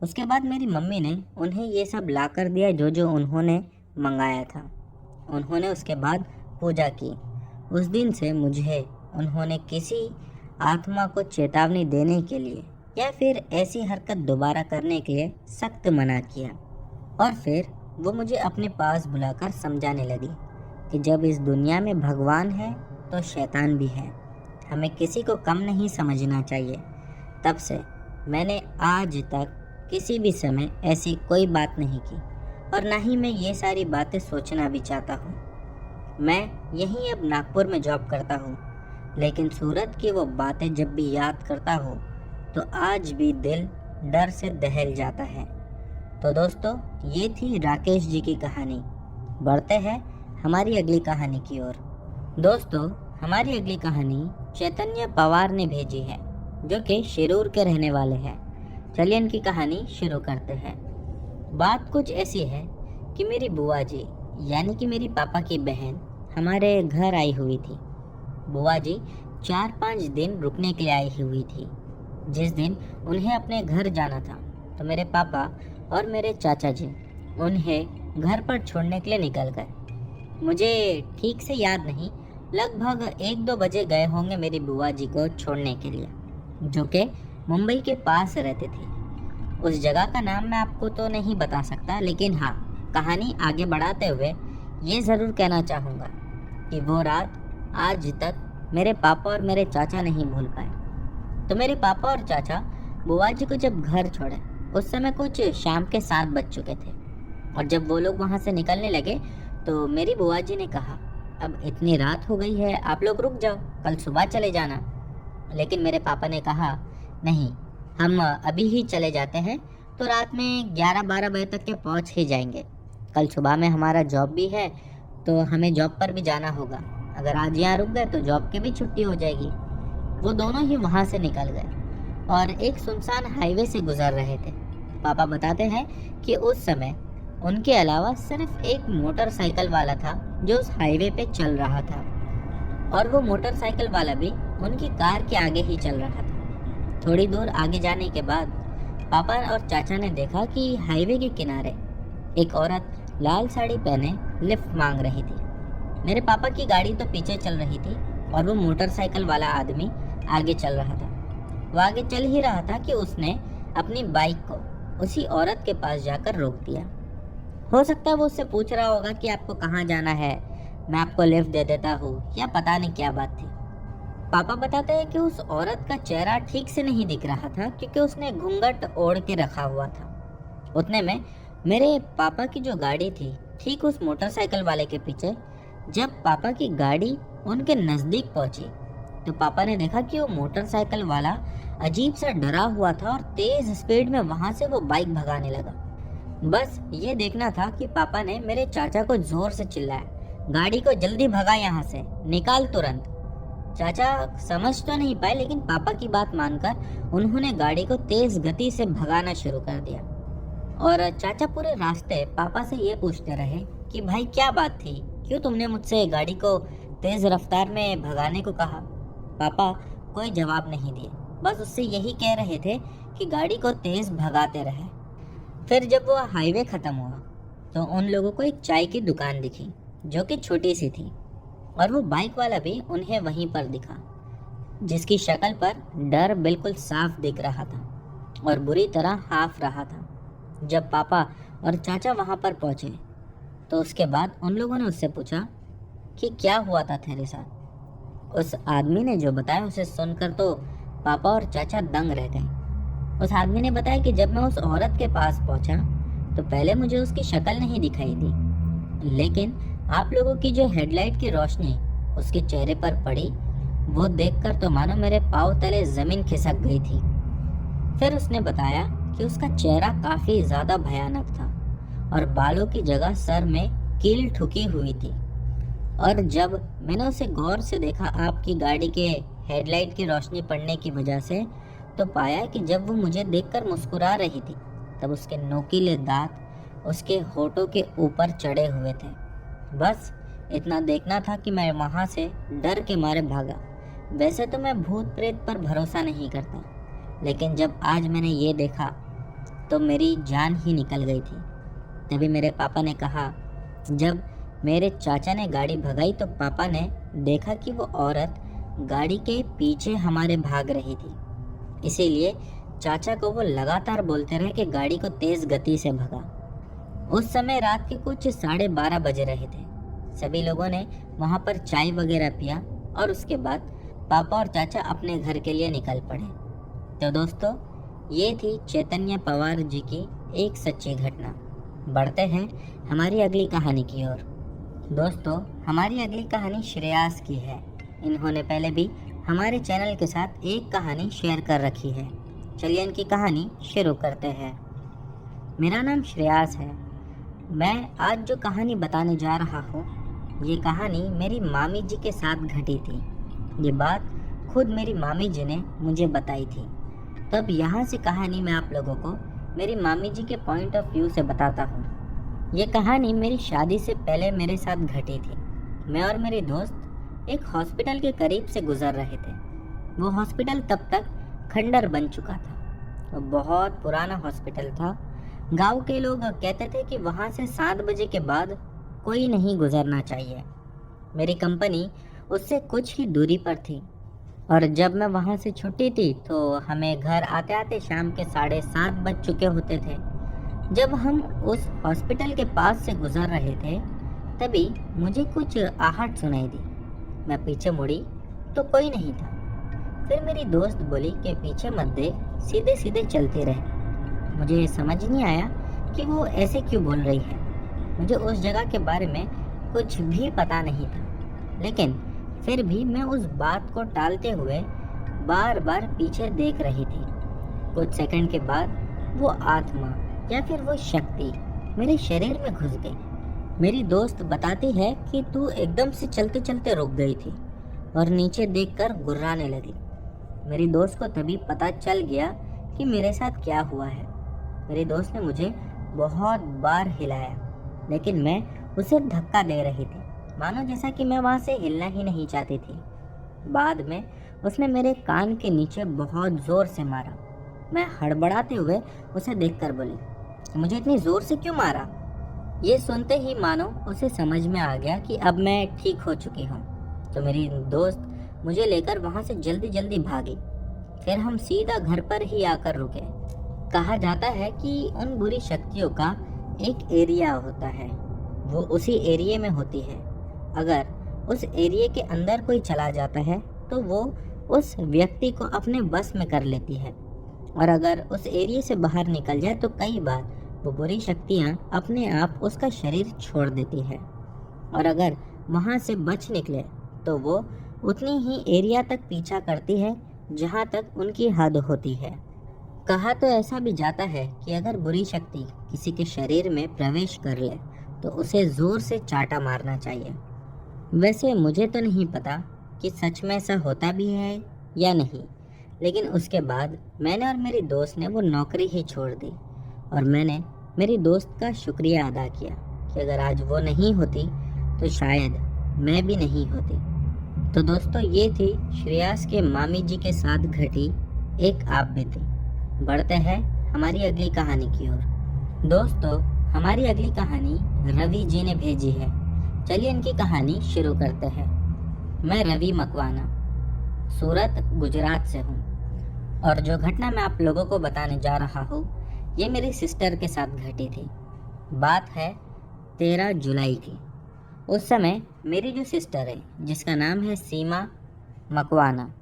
उसके बाद मेरी मम्मी ने उन्हें ये सब ला कर दिया जो जो उन्होंने मंगाया था। उन्होंने उसके बाद पूजा की। उस दिन से मुझे उन्होंने किसी आत्मा को चेतावनी देने के लिए या फिर ऐसी हरकत दोबारा करने के लिए सख्त मना किया और फिर वो मुझे अपने पास बुलाकर समझाने लगी कि जब इस दुनिया में भगवान है तो शैतान भी है, हमें किसी को कम नहीं समझना चाहिए। तब से मैंने आज तक किसी भी समय ऐसी कोई बात नहीं की और ना ही मैं ये सारी बातें सोचना भी चाहता हूँ। मैं यहीं अब नागपुर में जॉब करता हूँ, लेकिन सूरत की वो बातें जब भी याद करता हूँ तो आज भी दिल डर से दहल जाता है। तो दोस्तों, ये थी राकेश जी की कहानी। बढ़ते हैं हमारी अगली कहानी की ओर। दोस्तों, हमारी अगली कहानी चैतन्य पवार ने भेजी है, जो कि शिरूर के रहने वाले हैं। चलिए इनकी कहानी शुरू करते हैं। बात कुछ ऐसी है कि मेरी बुआ जी यानी कि मेरी पापा की बहन हमारे घर आई हुई थी। बुआ जी 4-5 दिन रुकने के लिए आई हुई थी। जिस दिन उन्हें अपने घर जाना था तो मेरे पापा और मेरे चाचा जी उन्हें घर पर छोड़ने के लिए निकल गए। मुझे ठीक से याद नहीं, लगभग 1-2 बजे गए होंगे मेरी बुआ जी को छोड़ने के लिए, जो कि मुंबई के पास रहते थे। उस जगह का नाम मैं आपको तो नहीं बता सकता, लेकिन हाँ, कहानी आगे बढ़ाते हुए ये ज़रूर कहना चाहूँगा कि वो रात आज तक मेरे पापा और मेरे चाचा नहीं भूल पाए। तो मेरे पापा और चाचा बुआ जी को जब घर छोड़े उस समय कुछ शाम के 7 बज चुके थे और जब वो लोग वहाँ से निकलने लगे तो मेरी बुआ जी ने कहा, अब इतनी रात हो गई है, आप लोग रुक जाओ, कल सुबह चले जाना। लेकिन मेरे पापा ने कहा, नहीं, हम अभी ही चले जाते हैं तो रात में 11-12 बजे तक के पहुँच ही जाएंगे। कल सुबह में हमारा जॉब भी है तो हमें जॉब पर भी जाना होगा। अगर आज यहाँ रुक गए तो जॉब की भी छुट्टी हो जाएगी। वो दोनों ही वहाँ से निकल गए और एक सुनसान हाईवे से गुजर रहे थे। पापा बताते हैं कि उस समय उनके अलावा सिर्फ एक मोटरसाइकिल वाला था जो उस हाईवे पे चल रहा था और वो मोटरसाइकिल वाला भी उनकी कार के आगे ही चल रहा था। थोड़ी दूर आगे जाने के बाद पापा और चाचा ने देखा कि हाईवे के किनारे एक औरत लाल साड़ी पहने लिफ्ट मांग रही थी। मेरे पापा की गाड़ी तो पीछे चल रही थी और वो मोटरसाइकिल वाला आदमी आगे चल रहा था। वो आगे चल ही रहा था कि उसने अपनी बाइक को उसी औरत के पास जाकर रोक दिया। हो सकता है वो उससे पूछ रहा होगा कि आपको कहाँ जाना है, मैं आपको लिफ्ट दे देता हूँ, या पता नहीं क्या बात थी। पापा बताते हैं कि उस औरत का चेहरा ठीक से नहीं दिख रहा था क्योंकि उसने घूंघट ओढ़ के रखा हुआ था। उतने में मेरे पापा की जो गाड़ी थी ठीक उस मोटरसाइकिल वाले के पीछे, जब पापा की गाड़ी उनके नज़दीक पहुंची तो पापा ने देखा कि वो मोटरसाइकिल वाला अजीब सा डरा हुआ था और तेज स्पीड में वहां से वो बाइक भगाने लगा। बस ये देखना था कि पापा ने मेरे चाचा को जोर से चिल्लाया, गाड़ी को जल्दी भगा यहाँ से, निकाल तुरंत। चाचा समझ तो नहीं पाए, लेकिन पापा की बात मानकर उन्होंने गाड़ी को तेज गति से भगाना शुरू कर दिया। और चाचा पूरे रास्ते पापा से ये पूछते रहे कि भाई क्या बात थी, क्यों तुमने मुझसे गाड़ी को तेज रफ्तार में भगाने को कहा। पापा कोई जवाब नहीं दिए, बस उससे यही कह रहे थे कि गाड़ी को तेज भगाते रहे। फिर जब वो हाईवे ख़त्म हुआ तो उन लोगों को एक चाय की दुकान दिखी जो कि छोटी सी थी, और वो बाइक वाला भी उन्हें वहीं पर दिखा, जिसकी शक्ल पर डर बिल्कुल साफ दिख रहा था और बुरी तरह हाफ रहा था। जब पापा और चाचा वहाँ पर पहुँचे तो उसके बाद उन लोगों ने उससे पूछा कि क्या हुआ था तेरे साथ। उस आदमी ने जो बताया उसे सुनकर तो पापा और चाचा दंग रह गए। उस आदमी ने बताया कि जब मैं उस औरत के पास पहुंचा तो पहले मुझे उसकी शक्ल नहीं दिखाई दी, लेकिन आप लोगों की जो हेडलाइट की रोशनी उसके चेहरे पर पड़ी वो देखकर तो मानो मेरे पाँव तले ज़मीन खिसक गई थी। फिर उसने बताया कि उसका चेहरा काफ़ी ज़्यादा भयानक था और बालों की जगह सर में कील ठुकी हुई थी। और जब मैंने उसे गौर से देखा आपकी गाड़ी के हेडलाइट की रोशनी पड़ने की वजह से, तो पाया कि जब वो मुझे देखकर मुस्कुरा रही थी तब उसके नोकीले दांत उसके होठों के ऊपर चढ़े हुए थे। बस इतना देखना था कि मैं वहाँ से डर के मारे भागा। वैसे तो मैं भूत प्रेत पर भरोसा नहीं करता, लेकिन जब आज मैंने ये देखा तो मेरी जान ही निकल गई थी। तभी मेरे पापा ने कहा, जब मेरे चाचा ने गाड़ी भगाई तो पापा ने देखा कि वो औरत गाड़ी के पीछे हमारे भाग रही थी। इसीलिए चाचा को वो लगातार बोलते रहे कि गाड़ी को तेज़ गति से भगा। उस समय रात के कुछ 12:30 बज रहे थे। सभी लोगों ने वहाँ पर चाय वगैरह पिया और उसके बाद पापा और चाचा अपने घर के लिए निकल पड़े। तो दोस्तों, ये थी चैतन्य पवार जी की एक सच्ची घटना। बढ़ते हैं हमारी अगली कहानी की ओर। दोस्तों, हमारी अगली कहानी श्रेयास की है। इन्होंने पहले भी हमारे चैनल के साथ एक कहानी शेयर कर रखी है। चलिए इनकी कहानी शुरू करते हैं। मेरा नाम श्रेयास है। मैं आज जो कहानी बताने जा रहा हूँ, ये कहानी मेरी मामी जी के साथ घटी थी। ये बात खुद मेरी मामी जी ने मुझे बताई थी। तब यहाँ से कहानी मैं आप लोगों को मेरी मामी जी के पॉइंट ऑफ व्यू से बताता हूँ। ये कहानी मेरी शादी से पहले मेरे साथ घटी थी। मैं और मेरी दोस्त एक हॉस्पिटल के करीब से गुजर रहे थे। वो हॉस्पिटल तब तक खंडर बन चुका था। वो बहुत पुराना हॉस्पिटल था। गांव के लोग कहते थे कि वहाँ से 7 बजे के बाद कोई नहीं गुजरना चाहिए। मेरी कंपनी उससे कुछ ही दूरी पर थी और जब मैं वहाँ से छुट्टी थी तो हमें घर आते आते शाम के 7:30 बज चुके होते थे। जब हम उस हॉस्पिटल के पास से गुजर रहे थे तभी मुझे कुछ आहट सुनाई दी। मैं पीछे मुड़ी तो कोई नहीं था। फिर मेरी दोस्त बोली कि पीछे मत देख, सीधे सीधे चलते रहे। मुझे समझ नहीं आया कि वो ऐसे क्यों बोल रही है। मुझे उस जगह के बारे में कुछ भी पता नहीं था, लेकिन फिर भी मैं उस बात को टालते हुए बार बार पीछे देख रही थी। कुछ सेकंड के बाद वो आत्मा या फिर वो शक्ति मेरे शरीर में घुस गई। मेरी दोस्त बताती है कि तू एकदम से चलते चलते रुक गई थी और नीचे देखकर गुर्राने लगी। मेरी दोस्त को तभी पता चल गया कि मेरे साथ क्या हुआ है। मेरी दोस्त ने मुझे बहुत बार हिलाया, लेकिन मैं उसे धक्का दे रही थी, मानो जैसा कि मैं वहाँ से हिलना ही नहीं चाहती थी। बाद में उसने मेरे कान के नीचे बहुत ज़ोर से मारा। मैं हड़बड़ाते हुए उसे देखकर बोली, मुझे इतनी ज़ोर से क्यों मारा? ये सुनते ही मानो उसे समझ में आ गया कि अब मैं ठीक हो चुकी हूँ। तो मेरी दोस्त मुझे लेकर वहाँ से जल्दी जल्दी भागी। फिर हम सीधा घर पर ही आकर रुके। कहा जाता है कि उन बुरी शक्तियों का एक एरिया होता है, वो उसी एरिया में होती है। अगर उस एरिया के अंदर कोई चला जाता है तो वो उस व्यक्ति को अपने बस में कर लेती है, और अगर उस एरिया से बाहर निकल जाए तो कई बार वो बुरी शक्तियाँ अपने आप उसका शरीर छोड़ देती है, और अगर वहाँ से बच निकले तो वो उतनी ही एरिया तक पीछा करती है जहाँ तक उनकी हद होती है। कहा तो ऐसा भी जाता है कि अगर बुरी शक्ति किसी के शरीर में प्रवेश कर ले तो उसे ज़ोर से चाटा मारना चाहिए। वैसे मुझे तो नहीं पता कि सच में ऐसा होता भी है या नहीं, लेकिन उसके बाद मैंने और मेरी दोस्त ने वो नौकरी ही छोड़ दी, और मैंने मेरी दोस्त का शुक्रिया अदा किया कि अगर आज वो नहीं होती तो शायद मैं भी नहीं होती। तो दोस्तों, ये थी श्रेयास के मामी जी के साथ घटी एक आपबीती। बढ़ते हैं हमारी अगली कहानी की ओर। दोस्तों, हमारी अगली कहानी रवि जी ने भेजी है। चलिए इनकी कहानी शुरू करते हैं। मैं रवि मकवाना, सूरत, गुजरात से हूँ, और जो घटना मैं आप लोगों को बताने जा रहा हूँ ये मेरी सिस्टर के साथ घटी थी। बात है 13 जुलाई की। उस समय मेरी जो सिस्टर है, जिसका नाम है सीमा मकवाना,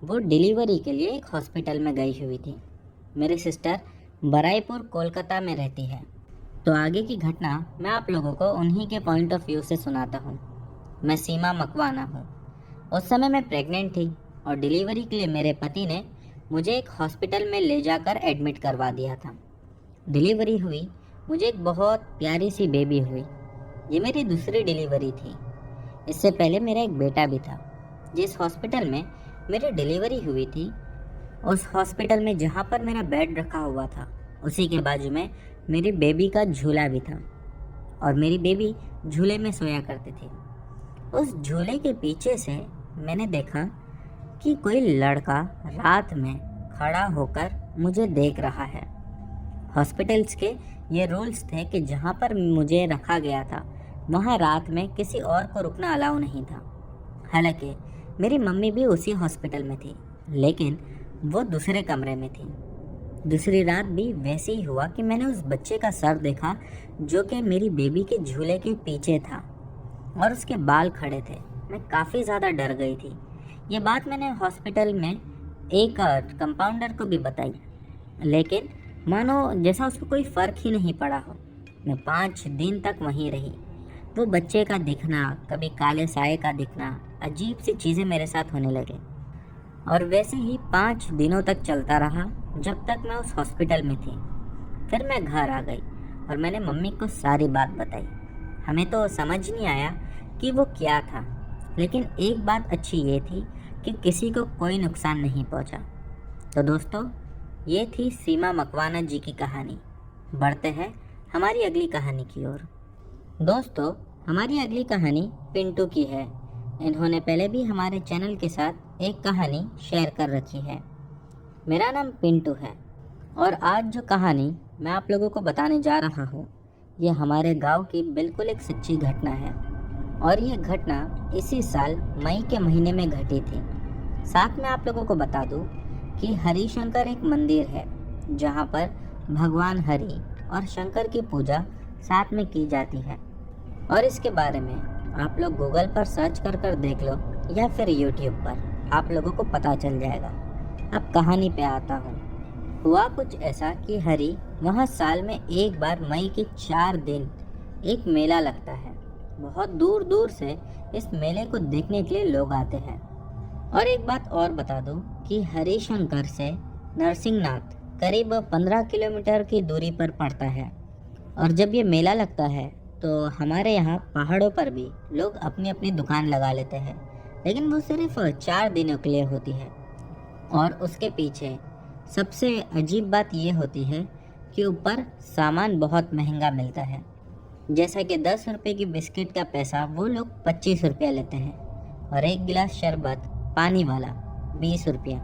वो डिलीवरी के लिए एक हॉस्पिटल में गई हुई थी। मेरी सिस्टर बराईपुर, कोलकाता में रहती है। तो आगे की घटना मैं आप लोगों को उन्हीं के पॉइंट ऑफ व्यू से सुनाता हूँ। मैं सीमा मकवाना हूँ। उस समय मैं प्रेग्नेंट थी और डिलीवरी के लिए मेरे पति ने मुझे एक हॉस्पिटल में ले जाकर एडमिट करवा दिया था। डिलीवरी हुई, मुझे एक बहुत प्यारी सी बेबी हुई। ये मेरी दूसरी डिलीवरी थी। इससे पहले मेरा एक बेटा भी था। जिस हॉस्पिटल में मेरी डिलीवरी हुई थी, उस हॉस्पिटल में जहाँ पर मेरा बेड रखा हुआ था, उसी के बाजू में मेरी बेबी का झूला भी था, और मेरी बेबी झूले में सोया करती थी। उस झूले के पीछे से मैंने देखा कि कोई लड़का रात में खड़ा होकर मुझे देख रहा है। हॉस्पिटल्स के ये रूल्स थे कि जहाँ पर मुझे रखा गया था वहाँ रात में किसी और को रुकना अलाउ नहीं था। हालांकि मेरी मम्मी भी उसी हॉस्पिटल में थी, लेकिन वो दूसरे कमरे में थी। दूसरी रात भी वैसे ही हुआ कि मैंने उस बच्चे का सर देखा जो कि मेरी बेबी के झूले के पीछे था, और उसके बाल खड़े थे। मैं काफ़ी ज़्यादा डर गई थी। ये बात मैंने हॉस्पिटल में एक कंपाउंडर को भी बताई, लेकिन मानो जैसा उसको कोई फ़र्क ही नहीं पड़ा हो। मैं 5 दिन तक वहीं रही। वो बच्चे का दिखना, कभी काले साए का दिखना, अजीब सी चीज़ें मेरे साथ होने लगे, और वैसे ही 5 दिनों तक चलता रहा जब तक मैं उस हॉस्पिटल में थी। फिर मैं घर आ गई और मैंने मम्मी को सारी बात बताई। हमें तो समझ नहीं आया कि वो क्या था, लेकिन एक बात अच्छी ये थी कि किसी को कोई नुकसान नहीं पहुंचा। तो दोस्तों, ये थी सीमा मकवाना जी की कहानी। बढ़ते हैं हमारी अगली कहानी की ओर। दोस्तों, हमारी अगली कहानी पिंटू की है। इन्होंने पहले भी हमारे चैनल के साथ एक कहानी शेयर कर रखी है। मेरा नाम पिंटू है, और आज जो कहानी मैं आप लोगों को बताने जा रहा हूँ ये हमारे गांव की बिल्कुल एक सच्ची घटना है, और ये घटना इसी साल मई के महीने में घटी थी। साथ में आप लोगों को बता दूँ कि हरिशंकर एक मंदिर है जहाँ पर भगवान हरि और शंकर की पूजा साथ में की जाती है, और इसके बारे में आप लोग गूगल पर सर्च कर कर देख लो, या फिर यूट्यूब पर आप लोगों को पता चल जाएगा। अब कहानी पे आता हूँ। हुआ कुछ ऐसा कि हरि वहाँ साल में एक बार मई के 4 दिन एक मेला लगता है। बहुत दूर दूर से इस मेले को देखने के लिए लोग आते हैं। और एक बात और बता दूँ कि हरिशंकर से नरसिंहनाथ करीब 15 किलोमीटर की दूरी पर पड़ता है, और जब ये मेला लगता है तो हमारे यहाँ पहाड़ों पर भी लोग अपनी अपनी दुकान लगा लेते हैं, लेकिन वो सिर्फ 4 दिनों के लिए होती है। और उसके पीछे सबसे अजीब बात ये होती है कि ऊपर सामान बहुत महंगा मिलता है। जैसा कि 10 रुपये की बिस्किट का पैसा वो लोग 25 रुपया लेते हैं, और एक गिलास शरबत पानी वाला 20 रुपया।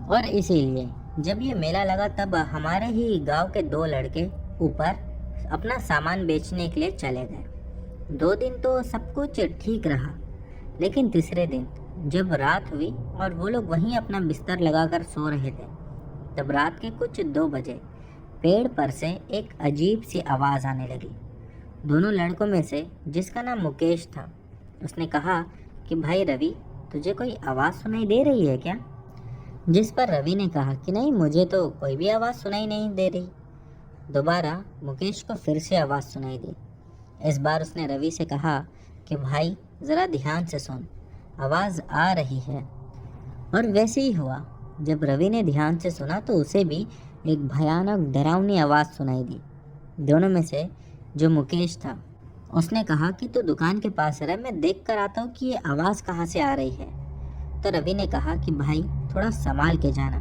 और इसीलिए जब ये मेला लगा तब हमारे ही गांव के 2 लड़के ऊपर अपना सामान बेचने के लिए चले गए। 2 दिन तो सब कुछ ठीक रहा, लेकिन तीसरे दिन जब रात हुई और वो लोग वहीं अपना बिस्तर लगाकर सो रहे थे, तब रात के कुछ 2 बजे पेड़ पर से एक अजीब सी आवाज़ आने लगी। दोनों लड़कों में से जिसका नाम मुकेश था, उसने कहा कि भाई रवि, तुझे कोई आवाज़ सुनाई दे रही है क्या? जिस पर रवि ने कहा कि नहीं, मुझे तो कोई भी आवाज़ सुनाई नहीं दे रही। दोबारा मुकेश को फिर से आवाज़ सुनाई दी। इस बार उसने रवि से कहा कि भाई ज़रा ध्यान से सुन, आवाज़ आ रही है। और वैसे ही हुआ। जब रवि ने ध्यान से सुना तो उसे भी एक भयानक डरावनी आवाज़ सुनाई दी। दोनों में से जो मुकेश था उसने कहा कि तू दुकान के पास रह, मैं देख कर आता हूँ कि ये आवाज़ कहाँ से आ रही है। तो रवि ने कहा कि भाई थोड़ा संभाल के जाना।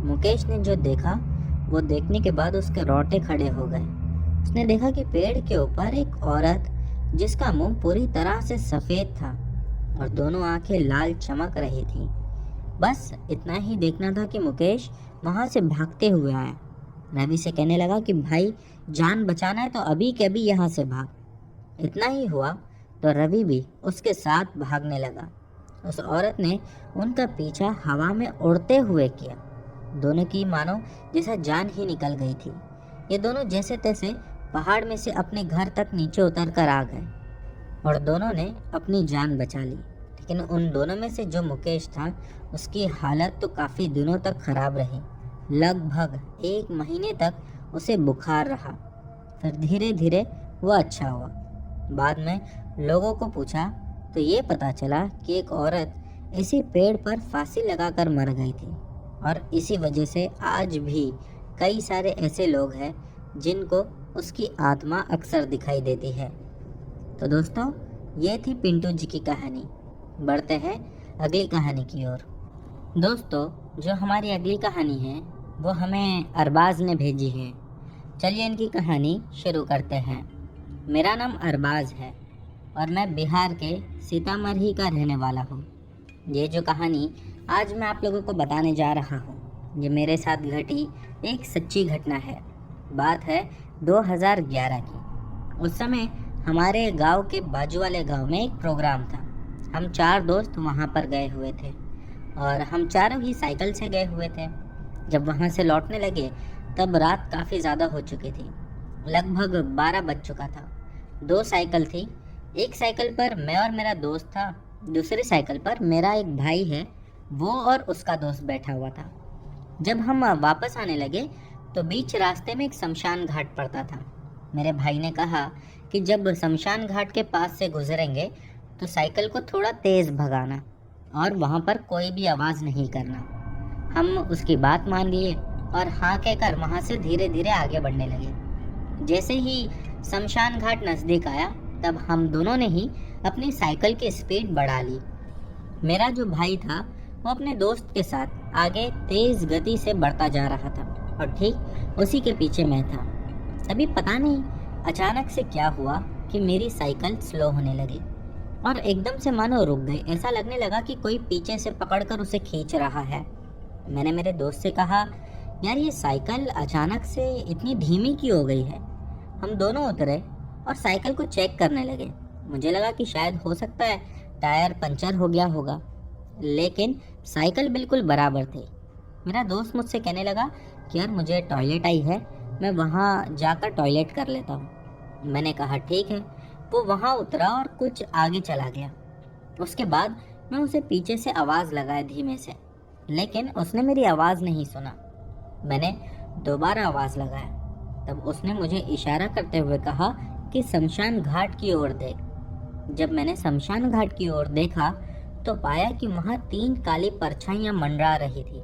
मुकेश ने जो देखा वो देखने के बाद उसके रोंगटे खड़े हो गए। उसने देखा कि पेड़ के ऊपर एक औरत, जिसका मुंह पूरी तरह से सफ़ेद था और दोनों आंखें लाल चमक रही थी। बस इतना ही देखना था कि मुकेश वहाँ से भागते हुए आया। रवि से कहने लगा कि भाई जान बचाना है तो अभी के अभी यहाँ से भाग। इतना ही हुआ तो रवि भी उसके साथ भागने लगा। उस औरत ने उनका पीछा हवा में उड़ते हुए किया। दोनों की मानो जैसा जान ही निकल गई थी। ये दोनों जैसे तैसे पहाड़ में से अपने घर तक नीचे उतर कर आ गए और दोनों ने अपनी जान बचा ली। लेकिन उन दोनों में से जो मुकेश था उसकी हालत तो काफ़ी दिनों तक ख़राब रही। लगभग 1 महीने तक उसे बुखार रहा। फिर धीरे धीरे वह अच्छा हुआ। बाद में लोगों को पूछा तो ये पता चला कि एक औरत इसी पेड़ पर फांसी लगाकर मर गई थी। और इसी वजह से आज भी कई सारे ऐसे लोग हैं जिनको उसकी आत्मा अक्सर दिखाई देती है। तो दोस्तों, ये थी पिंटू जी की कहानी। बढ़ते हैं अगली कहानी की ओर। दोस्तों, जो हमारी अगली कहानी है वो हमें अरबाज ने भेजी है। चलिए इनकी कहानी शुरू करते हैं। मेरा नाम अरबाज है और मैं बिहार के सीतामढ़ी का रहने वाला हूँ। ये जो कहानी आज मैं आप लोगों को बताने जा रहा हूँ, ये मेरे साथ घटी एक सच्ची घटना है। बात है 2011 की। उस समय हमारे गांव के बाजू वाले गांव में एक प्रोग्राम था। हम 4 दोस्त वहां पर गए हुए थे और हम चारों ही साइकिल से गए हुए थे। जब वहां से लौटने लगे तब रात काफ़ी ज़्यादा हो चुकी थी। लगभग 12 बज चुका था। 2 साइकिल थी। एक साइकिल पर मैं और मेरा दोस्त था, दूसरी साइकिल पर मेरा एक भाई है, वो और उसका दोस्त बैठा हुआ था। जब हम वापस आने लगे तो बीच रास्ते में एक शमशान घाट पड़ता था। मेरे भाई ने कहा कि जब शमशान घाट के पास से गुजरेंगे तो साइकिल को थोड़ा तेज़ भगाना और वहाँ पर कोई भी आवाज़ नहीं करना। हम उसकी बात मान लिए और हाँ कहकर वहाँ से धीरे धीरे आगे बढ़ने लगे। जैसे ही शमशान घाट नज़दीक आया तब हम दोनों ने ही अपनी साइकिल की स्पीड बढ़ा ली। मेरा जो भाई था वो अपने दोस्त के साथ आगे तेज़ गति से बढ़ता जा रहा था और ठीक उसी के पीछे मैं था। तभी पता नहीं अचानक से क्या हुआ कि मेरी साइकिल स्लो होने लगी और एकदम से मानो रुक गई। ऐसा लगने लगा कि कोई पीछे से पकड़कर उसे खींच रहा है। मैंने मेरे दोस्त से कहा, यार ये साइकिल अचानक से इतनी धीमी क्यों हो गई है? हम दोनों उतरे और साइकिल को चेक करने लगे। मुझे लगा कि शायद हो सकता है टायर पंचर हो गया होगा, लेकिन साइकिल बिल्कुल बराबर थी। मेरा दोस्त मुझसे कहने लगा कि यार मुझे टॉयलेट आई है, मैं वहाँ जाकर टॉयलेट कर लेता हूँ। मैंने कहा ठीक है। वो वहाँ उतरा और कुछ आगे चला गया। उसके बाद मैं उसे पीछे से आवाज़ लगाया धीमे से, लेकिन उसने मेरी आवाज़ नहीं सुना। मैंने दोबारा आवाज़ लगाया, तब उसने मुझे इशारा करते हुए कहा कि शमशान घाट की ओर देख। जब मैंने शमशान घाट की ओर देखा तो पाया कि वहाँ 3 काली परछाइयाँ मंडरा रही थी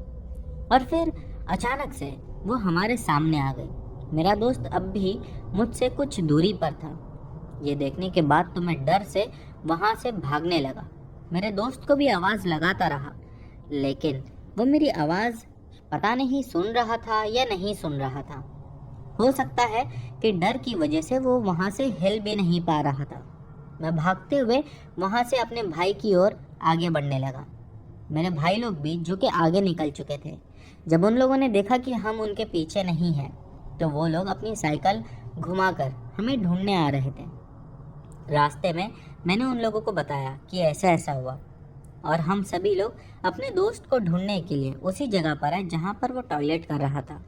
और फिर अचानक से वो हमारे सामने आ गई। मेरा दोस्त अब भी मुझसे कुछ दूरी पर था। ये देखने के बाद तो मैं डर से वहाँ से भागने लगा। मेरे दोस्त को भी आवाज़ लगाता रहा, लेकिन वो मेरी आवाज़ पता नहीं सुन रहा था या नहीं सुन रहा था। हो सकता है कि डर की वजह से वो वहाँ से हिल भी नहीं पा रहा था। मैं भागते हुए वहाँ से अपने भाई की ओर आगे बढ़ने लगा। मेरे भाई लोग भी जो कि आगे निकल चुके थे, जब उन लोगों ने देखा कि हम उनके पीछे नहीं हैं तो वो लोग अपनी साइकिल घुमाकर हमें ढूंढने आ रहे थे। रास्ते में मैंने उन लोगों को बताया कि ऐसा ऐसा हुआ और हम सभी लोग अपने दोस्त को ढूंढने के लिए उसी जगह पर आए जहाँ पर वो टॉयलेट कर रहा था,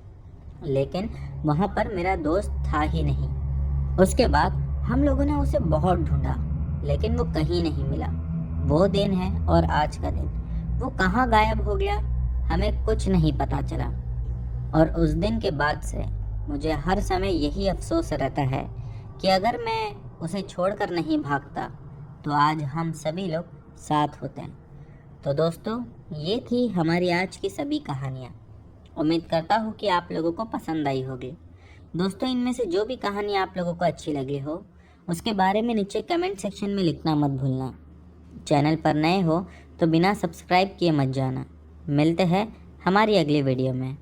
लेकिन वहाँ पर मेरा दोस्त था ही नहीं। उसके बाद हम लोगों ने उसे बहुत ढूंढा लेकिन वो कहीं नहीं मिला। वो दिन है और आज का दिन, वो कहाँ गायब हो गया हमें कुछ नहीं पता चला। और उस दिन के बाद से मुझे हर समय यही अफसोस रहता है कि अगर मैं उसे छोड़कर नहीं भागता तो आज हम सभी लोग साथ होते हैं। तो दोस्तों, ये थी हमारी आज की सभी कहानियाँ। उम्मीद करता हूँ कि आप लोगों को पसंद आई होगी। दोस्तों, इनमें से जो भी कहानी आप लोगों को अच्छी लगी हो उसके बारे में नीचे कमेंट सेक्शन में लिखना मत भूलना। चैनल पर नए हो तो बिना सब्सक्राइब किए मत जाना। मिलते हैं हमारी अगली वीडियो में।